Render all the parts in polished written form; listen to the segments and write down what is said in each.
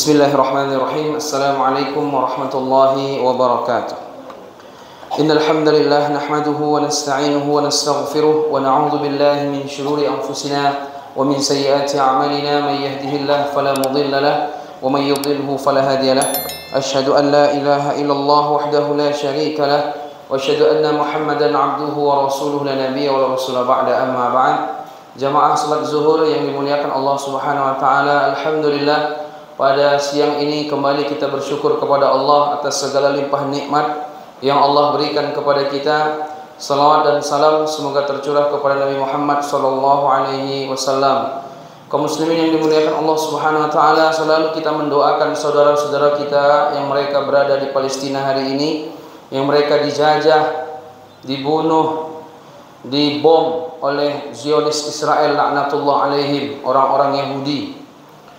Bismillahirrahmanirrahim. Assalamualaikum warahmatullahi wabarakatuh. Innal hamdalillah nahmaduhu wa nasta'inuhu wa nastaghfiruh wa na'udzu billahi min shururi anfusina wa min sayyiati a'malina may yahdihillahu fala mudilla lahu wa may yudlilhu fala hadiya lahu. Asyhadu an la ilaha illallah wahdahu la syarika lahu wa asyhadu anna Muhammadan 'abduhu wa rasuluhu la nabiyya wa la rasula ba'da, amma ba'd. Jamaah salat zuhur yang dimuliakan Allah Subhanahu wa taala, alhamdulillah pada siang ini kembali kita bersyukur kepada Allah atas segala limpah nikmat yang Allah berikan kepada kita. Salawat dan salam semoga tercurah kepada Nabi Muhammad sallallahu alaihi wasallam. Kaum muslimin yang dimuliakan Allah Subhanahu wa taala, selalu kita mendoakan saudara-saudara kita yang mereka berada di Palestina hari ini, yang mereka dijajah, dibunuh, dibom oleh Zionis Israel laknatullah alaihim, orang-orang Yahudi.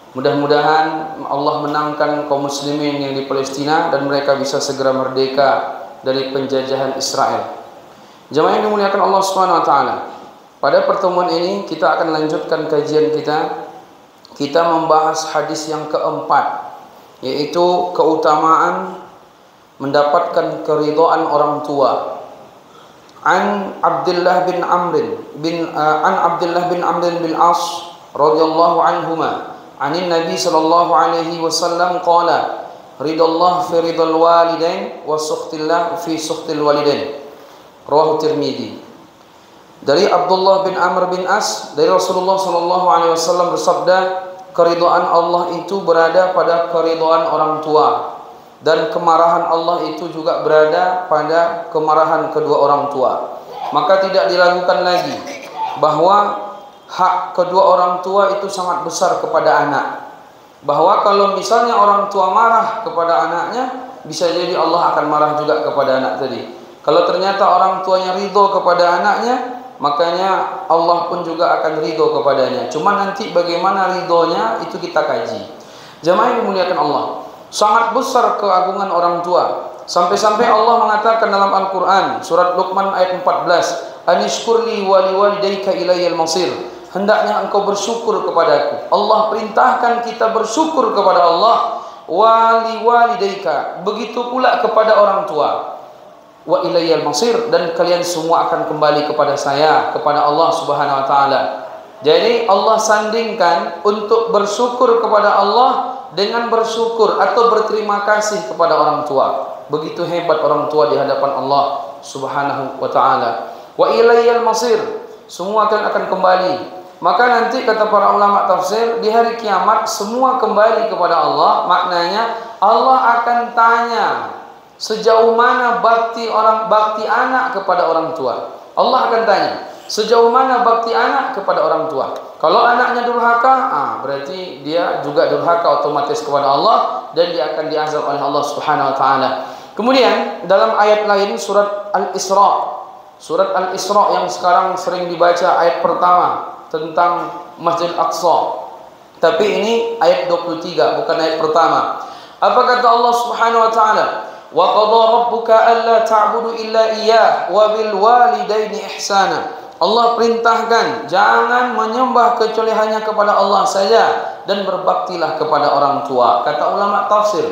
Mudah-mudahan Allah menangkan kaum muslimin yang di Palestina dan mereka bisa segera merdeka dari penjajahan Israel. Jemaah yang dimuliakan Allah Subhanahu wa taala, pada pertemuan ini kita akan lanjutkan kajian kita. Kita membahas hadis yang keempat, yaitu keutamaan mendapatkan keridhaan orang tua. An Abdullah bin Amr bin As radhiyallahu anhuma anin Nabi sallallahu alaihi wasallam qala ridallah fi ridal walidain wa sukhtillah fi sukhtil walidain, rawahu Tirmidzi. Dari Abdullah bin Amr bin As dari Rasulullah sallallahu alaihi wasallam bersabda, keridhaan Allah itu berada pada keridhaan orang tua, dan kemarahan Allah itu juga berada pada kemarahan kedua orang tua. Maka tidak diragukan lagi bahwa hak kedua orang tua itu sangat besar kepada anak. Bahwa kalau misalnya orang tua marah kepada anaknya, bisa jadi Allah akan marah juga kepada anak tadi. Kalau ternyata orang tuanya ridho kepada anaknya, makanya Allah pun juga akan ridho kepadanya. Cuma nanti bagaimana ridhonya itu kita kaji. Jemaah yang dimuliakan Allah, sangat besar keagungan orang tua. Sampai-sampai Allah mengatakan dalam Al-Quran surat Luqman ayat 14, anishkurli wali walidayka ilayyal masir, hendaknya engkau bersyukur kepadaku. Allah perintahkan kita bersyukur kepada Allah. Wali walidayka, begitu pula kepada orang tua. Wa ilayyal masir, dan kalian semua akan kembali kepada saya, kepada Allah Subhanahu wa taala. Jadi Allah sandingkan untuk bersyukur kepada Allah dengan bersyukur atau berterima kasih kepada orang tua. Begitu hebat orang tua di hadapan Allah Subhanahu wa taala. Wa ilayyal masir, semua akan kembali. Maka nanti kata para ulama tafsir, di hari kiamat semua kembali kepada Allah. Maknanya Allah akan tanya sejauh mana bakti anak kepada orang tua. Allah akan tanya sejauh mana bakti anak kepada orang tua. Kalau anaknya durhaka, berarti dia juga durhaka otomatis kepada Allah dan dia akan diazab oleh Allah Subhanahu wa taala. Kemudian dalam ayat lain surat Al-Isra yang sekarang sering dibaca ayat pertama tentang Masjid Aqsa. Tapi ini ayat 23, bukan ayat pertama. Apa kata Allah Subhanahu wa taala? Wa qadha rabbuka alla ta'budu illa iyyah wa bil walidaini ihsana. Allah perintahkan jangan menyembah kecuali hanya kepada Allah saja dan berbaktilah kepada orang tua. Kata ulama tafsir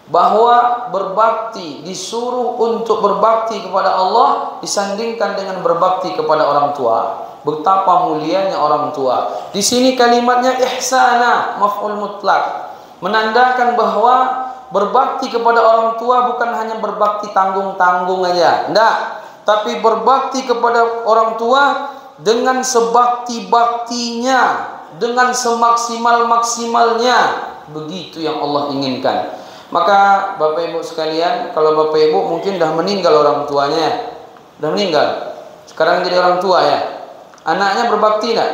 bahwa berbakti, disuruh untuk berbakti kepada Allah disandingkan dengan berbakti kepada orang tua. Betapa mulianya orang tua. Di sini kalimatnya ihsana, maf'ul mutlak, menandakan bahwa berbakti kepada orang tua bukan hanya berbakti tanggung-tanggung aja, enggak, tapi berbakti kepada orang tua dengan sebakti-baktinya, dengan semaksimal-maksimalnya. Begitu yang Allah inginkan. Maka Bapak Ibu sekalian, kalau Bapak Ibu mungkin dah meninggal orang tuanya, dah meninggal, sekarang jadi orang tua ya, anaknya berbakti enggak?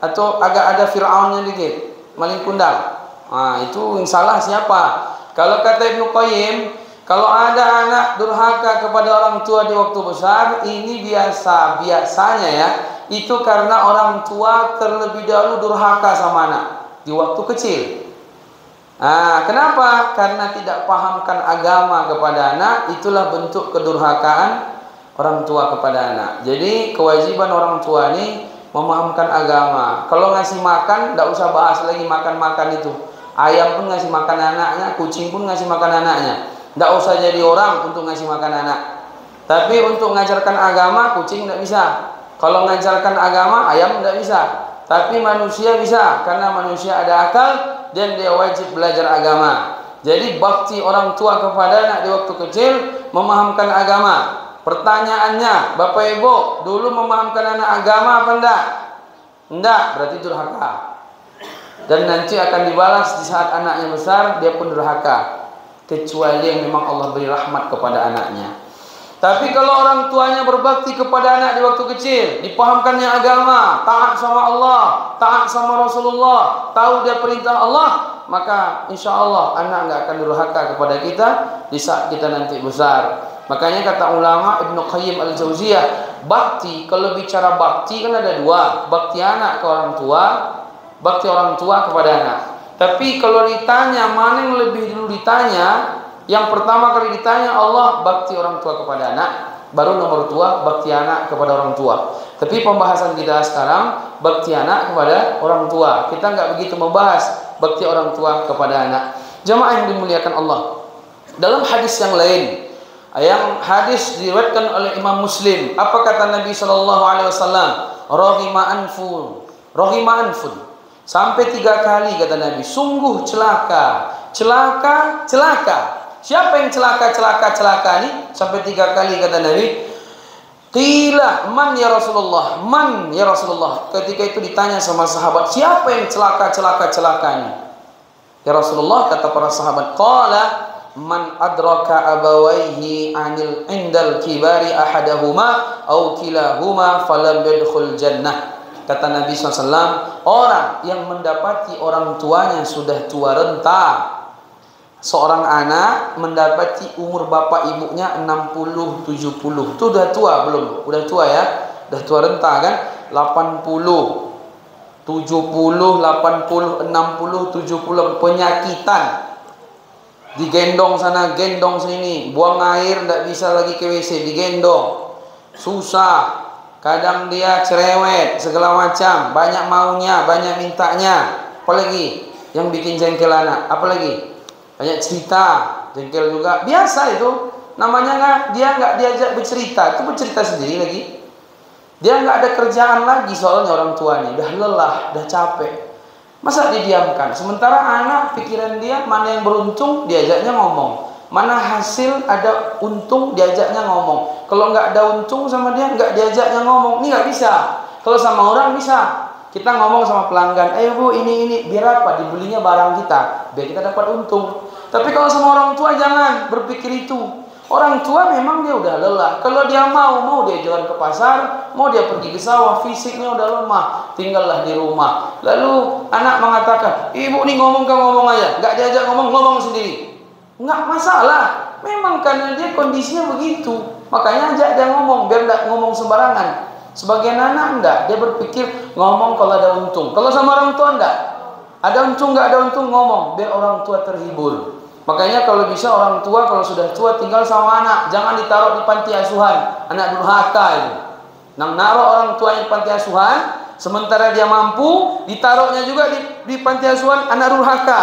Atau agak ada Fir'aunnya dikit, maling kundang? Itu yang salah siapa? Kalau kata Ibnu Qayyim, kalau ada anak durhaka kepada orang tua di waktu besar, ini biasanya ya, itu karena orang tua terlebih dahulu durhaka sama anak di waktu kecil. Kenapa? Karena tidak pahamkan agama kepada anak. Itulah bentuk kedurhakaan orang tua kepada anak. Jadi kewajiban orang tua ini memahamkan agama. Kalau ngasih makan, tidak usah bahas lagi makan-makan itu. Ayam pun ngasih makan anaknya, kucing pun ngasih makan anaknya. Tidak usah jadi orang untuk ngasih makan anak. Tapi untuk mengajarkan agama, kucing tidak bisa. Kalau mengajarkan agama, ayam tidak bisa. Tapi manusia bisa, karena manusia ada akal dan dia wajib belajar agama. Jadi bakti orang tua kepada anak di waktu kecil, memahamkan agama. Pertanyaannya, Bapak Ibu, dulu memahamkan anak agama apa enggak? Enggak, berarti durhaka. Dan nanti akan dibalas di saat anaknya besar, dia pun durhaka. Kecuali yang memang Allah beri rahmat kepada anaknya. Tapi kalau orang tuanya berbakti kepada anak di waktu kecil, dipahamkannya agama, taat sama Allah, taat sama Rasulullah, tahu dia perintah Allah, maka insya Allah anak nggak akan durhaka kepada kita di saat kita nanti besar. Makanya kata ulama Ibnu Qayyim Al-Jauziyah, bakti, kalau bicara bakti kan ada dua, bakti anak ke orang tua, bakti orang tua kepada anak. Tapi kalau ditanya mana yang lebih dulu ditanya, yang pertama kali ditanya Allah bakti orang tua kepada anak, baru nomor dua bakti anak kepada orang tua. Tapi pembahasan kita sekarang bakti anak kepada orang tua. Kita nggak begitu membahas bakti orang tua kepada anak. Jamaah yang dimuliakan Allah. Dalam hadis yang lain, yang hadis diriwayatkan oleh Imam Muslim, apa kata Nabi Shallallahu Alaihi Wasallam? Rohima anfun. Sampai 3 kali kata Nabi, sungguh celaka, celaka, celaka. Siapa yang celaka, celaka, celaka ini? Sampai 3 kali kata Nabi. Qila man ya Rasulullah, man ya Rasulullah. Ketika itu ditanya sama sahabat, siapa yang celaka, celaka, celaka ini? Ya Rasulullah, kata para sahabat, qala man adraka abawaihi anil indal kibari ahadahuma au kilahuma falam yadkhul jannah. Kata Nabi SAW, orang yang mendapati orang tuanya sudah tua renta. Seorang anak mendapati umur bapak ibunya 60, 70. Itu udah tua belum? Udah tua ya? Udah tua renta kan? 80, 70, 80, 60, 70. Penyakitan. Digendong sana, gendong sini. Buang air, tidak bisa lagi ke WC, digendong. Susah. Kadang dia cerewet, segala macam, banyak maunya, banyak mintanya. Apalagi yang bikin jengkel anak, apalagi banyak cerita, jengkel juga. Biasa itu, namanya dia nggak diajak bercerita, itu bercerita sendiri lagi. Dia nggak ada kerjaan lagi soalnya orang tuanya, udah lelah, udah capek. Masa didiamkan? Sementara anak pikiran dia mana yang beruntung diajaknya ngomong. Mana hasil ada untung diajaknya ngomong. Kalau nggak ada untung sama dia nggak diajaknya ngomong. Ini nggak bisa. Kalau sama orang bisa. Kita ngomong sama pelanggan, ayo bu ini biar apa? Dibelinya barang kita, biar kita dapat untung. Tapi kalau sama orang tua jangan berpikir itu. Orang tua memang dia udah lelah. Kalau dia mau dia jalan ke pasar, mau dia pergi ke sawah, fisiknya udah lemah, tinggallah di rumah. Lalu anak mengatakan, ibu nih ngomong aja, nggak diajak ngomong sendiri. Nggak masalah, memang karena dia kondisinya begitu, makanya ajak dia ngomong, biar nggak ngomong sembarangan. Sebagian anak enggak, dia berpikir ngomong kalau ada untung. Kalau sama orang tua enggak, ada untung nggak ada untung ngomong, biar orang tua terhibur. Makanya kalau bisa orang tua kalau sudah tua tinggal sama anak, jangan ditaruh di panti asuhan, anak durhaka itu. Naruh orang tuanya di panti asuhan, sementara dia mampu, ditaruhnya juga di panti asuhan, anak durhaka.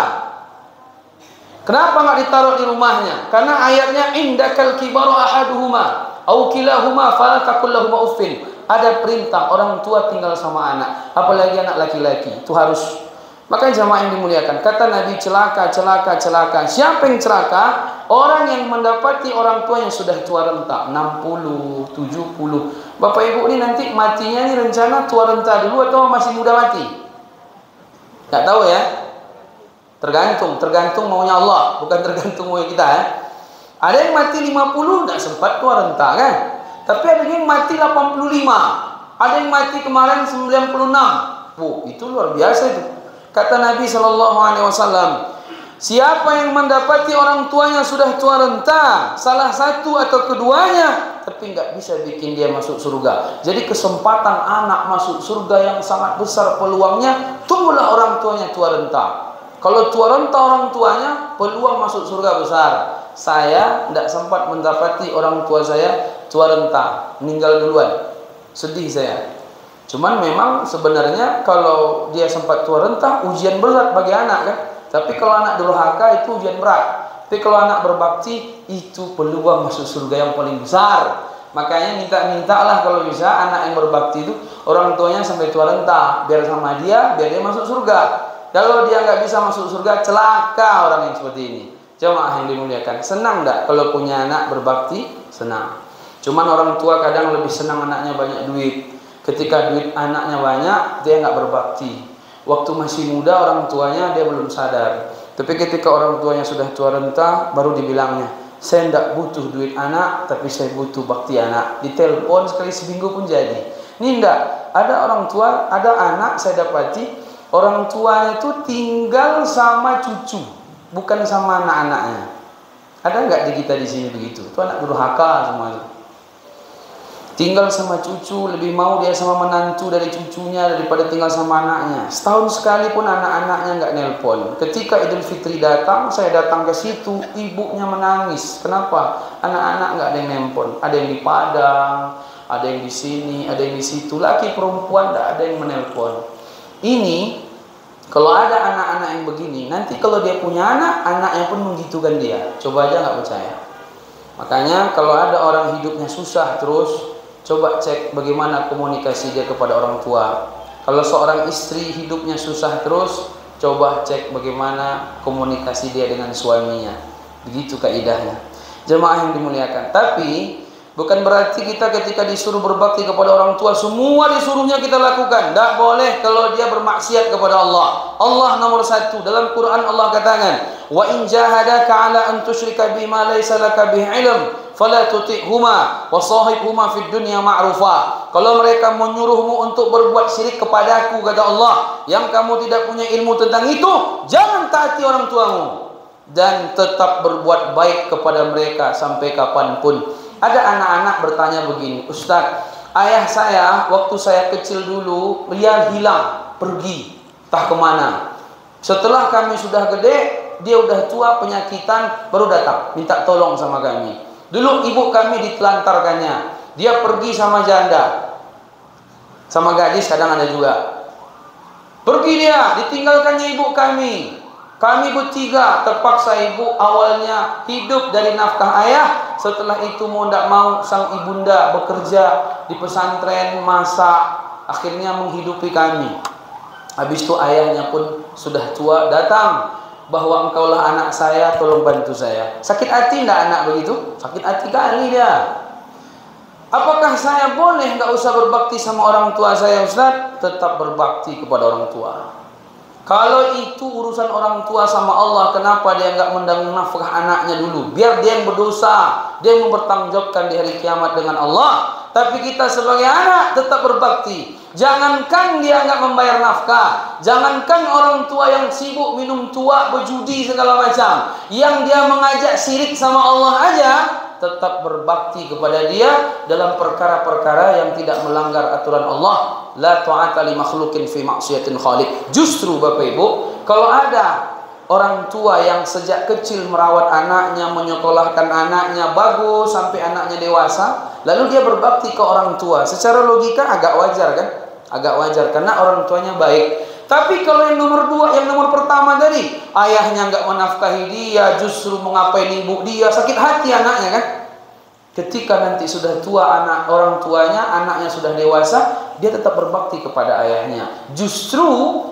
Kenapa nggak ditaruh di rumahnya? Karena ayatnya indakal kibaru ahaduhuma au kilahuma fala taqul lahum uffin. Ada perintah orang tua tinggal sama anak, apalagi anak laki-laki. Itu harus. Makanya jamaah yang dimuliakan, kata Nabi celaka, celaka, celaka. Siapa yang celaka? Orang yang mendapati orang tua yang sudah tua renta, 60, 70. Bapak Ibu ini nanti matinya ini rencana tua renta dulu atau masih muda mati? Nggak tahu ya. Tergantung maunya Allah, bukan tergantung maunya kita ya. Ada yang mati 50 enggak sempat tua renta kan? Tapi ada yang mati 85. Ada yang mati kemarin 96. Itu luar biasa itu. Kata Nabi Shallallahu Alaihi Wasallam, siapa yang mendapati orang tuanya sudah tua renta, salah satu atau keduanya, tapi nggak bisa bikin dia masuk surga. Jadi kesempatan anak masuk surga yang sangat besar peluangnya, tunggulah orang tuanya tua renta. Kalau tua renta orang tuanya, peluang masuk surga besar. Saya tidak sempat mendapati orang tua saya tua renta, meninggal duluan. Sedih saya. Cuman memang sebenarnya kalau dia sempat tua renta, ujian berat bagi anak kan. Tapi kalau anak durhaka itu ujian berat. Tapi kalau anak berbakti itu peluang masuk surga yang paling besar. Makanya minta-mintalah kalau bisa anak yang berbakti itu orang tuanya sampai tua renta, biar sama dia, biar dia masuk surga. Kalau dia nggak bisa masuk surga, celaka orang yang seperti ini. Jemaah yang dimuliakan, senang nggak kalau punya anak berbakti? Senang. Cuman orang tua kadang lebih senang anaknya banyak duit. Ketika duit anaknya banyak, dia nggak berbakti. Waktu masih muda orang tuanya dia belum sadar. Tapi ketika orang tuanya sudah tua renta, baru dibilangnya, saya tidak butuh duit anak, tapi saya butuh bakti anak. Ditelepon sekali seminggu pun jadi. Ini enggak. Ada orang tua, ada anak saya dapati, orang tuanya itu tinggal sama cucu, bukan sama anak-anaknya. Ada enggak di kita di sini begitu? Itu anak durhaka semuanya. Tinggal sama cucu, lebih mau dia sama menantu dari cucunya daripada tinggal sama anaknya. Setahun sekali pun anak-anaknya nggak nelpon. Ketika Idul Fitri datang, saya datang ke situ, ibunya menangis. Kenapa? Anak-anak nggak ada yang nelpon. Ada yang di Padang, ada yang di sini, ada yang di situ. Laki perempuan nggak ada yang menelpon. Ini kalau ada anak-anak yang begini, nanti kalau dia punya anak, anaknya pun menggitukan dia. Coba aja nggak percaya. Makanya kalau ada orang hidupnya susah terus, coba cek bagaimana komunikasi dia kepada orang tua. Kalau seorang istri hidupnya susah terus, coba cek bagaimana komunikasi dia dengan suaminya. Begitu kaidahnya. Jemaah yang dimuliakan. Tapi bukan berarti kita ketika disuruh berbakti kepada orang tua semua disuruhnya kita lakukan. Tidak boleh kalau dia bermaksiat kepada Allah. Allah nomor satu. Dalam Quran Allah katakan, wa in jahadaka ala an tusyrika bima laysa laka bihi ilm fala tuti'huma wa sahibhuma fid dunya ma'rufa. Kalau mereka menyuruhmu untuk berbuat syirik kepadaku, kata Allah, yang kamu tidak punya ilmu tentang itu, jangan taati orang tuamu dan tetap berbuat baik kepada mereka sampai kapanpun. Ada anak-anak bertanya begini, Ustaz, ayah saya waktu saya kecil dulu dia hilang, pergi, entah kemana. Setelah kami sudah gede, dia udah tua penyakitan, baru datang minta tolong sama kami. Dulu ibu kami ditelantarkannya, dia pergi sama janda, sama gadis kadang ada juga. Pergi dia, ditinggalkannya ibu kami. Kami bertiga terpaksa ibu awalnya hidup dari nafkah ayah. Setelah itu mau tidak mau sang ibunda bekerja di pesantren, masak, akhirnya menghidupi kami. Habis itu ayahnya pun sudah tua datang, bahwa engkaulah anak saya, tolong bantu saya. Sakit hati tidak anak begitu? Sakit hati kali dia. Apakah saya boleh nggak usah berbakti sama orang tua saya, Ustaz? Tetap berbakti kepada orang tua. Kalau itu urusan orang tua sama Allah, kenapa dia nggak mendang nafkah anaknya dulu? Biar dia yang berdosa, dia yang mempertanggungjawabkan di hari kiamat dengan Allah. Tapi kita sebagai anak tetap berbakti. Jangankan dia nggak membayar nafkah, jangankan orang tua yang sibuk minum tua, berjudi segala macam, yang dia mengajak syirik sama Allah aja, tetap berbakti kepada dia dalam perkara-perkara yang tidak melanggar aturan Allah. La ta'ata li makhlukin fi maksiatin khaliq. Justru Bapak Ibu, kalau ada orang tua yang sejak kecil merawat anaknya, menyekolahkan anaknya bagus sampai anaknya dewasa, lalu dia berbakti ke orang tua, secara logika agak wajar kan? Agak wajar karena orang tuanya baik. Tapi kalau yang nomor dua, yang nomor pertama tadi, ayahnya nggak menafkahi dia, justru mengapain ibu dia, sakit hati anaknya kan? Ketika nanti sudah tua anak orang tuanya, anaknya sudah dewasa, dia tetap berbakti kepada ayahnya. Justru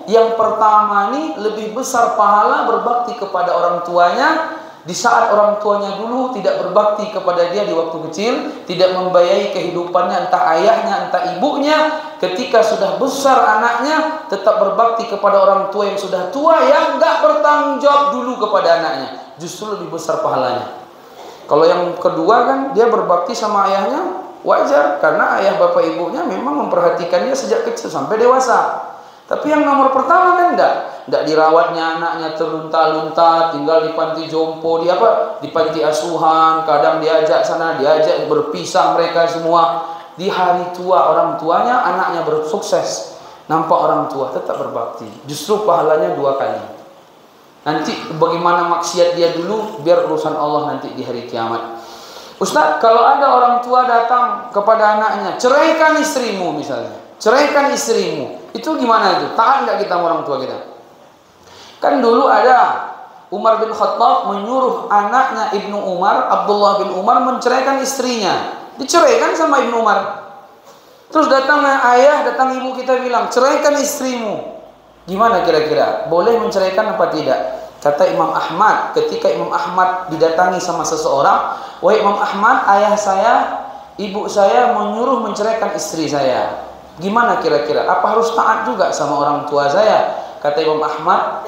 yang pertama ini lebih besar pahala berbakti kepada orang tuanya di saat orang tuanya dulu tidak berbakti kepada dia di waktu kecil, tidak membiayai kehidupannya entah ayahnya entah ibunya. Ketika sudah besar anaknya, tetap berbakti kepada orang tua yang sudah tua yang nggak bertanggung jawab dulu kepada anaknya. Justru lebih besar pahalanya. Kalau yang kedua kan dia berbakti sama ayahnya, wajar karena ayah bapak ibunya memang memperhatikannya sejak kecil sampai dewasa. Tapi yang nomor pertama kan enggak dirawatnya anaknya terlunta-lunta, tinggal di panti jompo, di panti asuhan, kadang diajak sana, diajak berpisah mereka semua. Di hari tua orang tuanya, anaknya bersukses. Nampak orang tua tetap berbakti. Justru pahalanya 2 kali. Nanti bagaimana maksiat dia dulu, biar urusan Allah nanti di hari kiamat. Ustaz, kalau ada orang tua datang kepada anaknya, ceraikan istrimu misalnya, ceraikan istrimu, itu gimana itu? Taat nggak kita sama orang tua kita? Kan dulu ada Umar bin Khattab menyuruh anaknya Ibnu Umar, Abdullah bin Umar, menceraikan istrinya. Diceraikan sama Ibnu Umar. Terus datangnya ayah, datang ibu kita bilang, ceraikan istrimu. Gimana kira-kira? Boleh menceraikan apa tidak? Kata Imam Ahmad, ketika Imam Ahmad didatangi sama seseorang, wahai Imam Ahmad, ayah saya, ibu saya menyuruh menceraikan istri saya. Gimana kira-kira? Apa harus taat juga sama orang tua saya? Kata Imam Ahmad,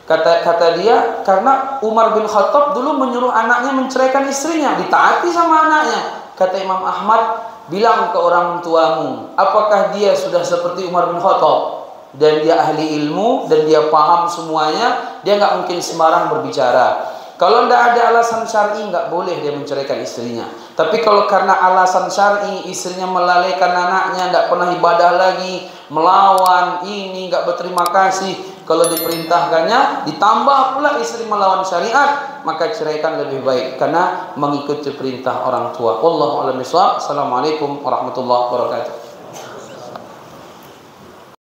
kata dia, karena Umar bin Khattab dulu menyuruh anaknya menceraikan istrinya, ditaati sama anaknya. Kata Imam Ahmad, bilang ke orang tuamu, apakah dia sudah seperti Umar bin Khattab? Dan dia ahli ilmu, dan dia paham semuanya, dia nggak mungkin sembarang berbicara. Kalau tidak ada alasan syar'i, nggak boleh dia menceraikan istrinya. Tapi kalau karena alasan syar'i, istrinya melalaikan anaknya, tidak pernah ibadah lagi, melawan ini, nggak berterima kasih, kalau diperintahkannya, ditambah pula istri melawan syariat, maka ceraikan lebih baik, karena mengikuti perintah orang tua. Wallahu a'lam bishawab. Assalamualaikum warahmatullahi wabarakatuh.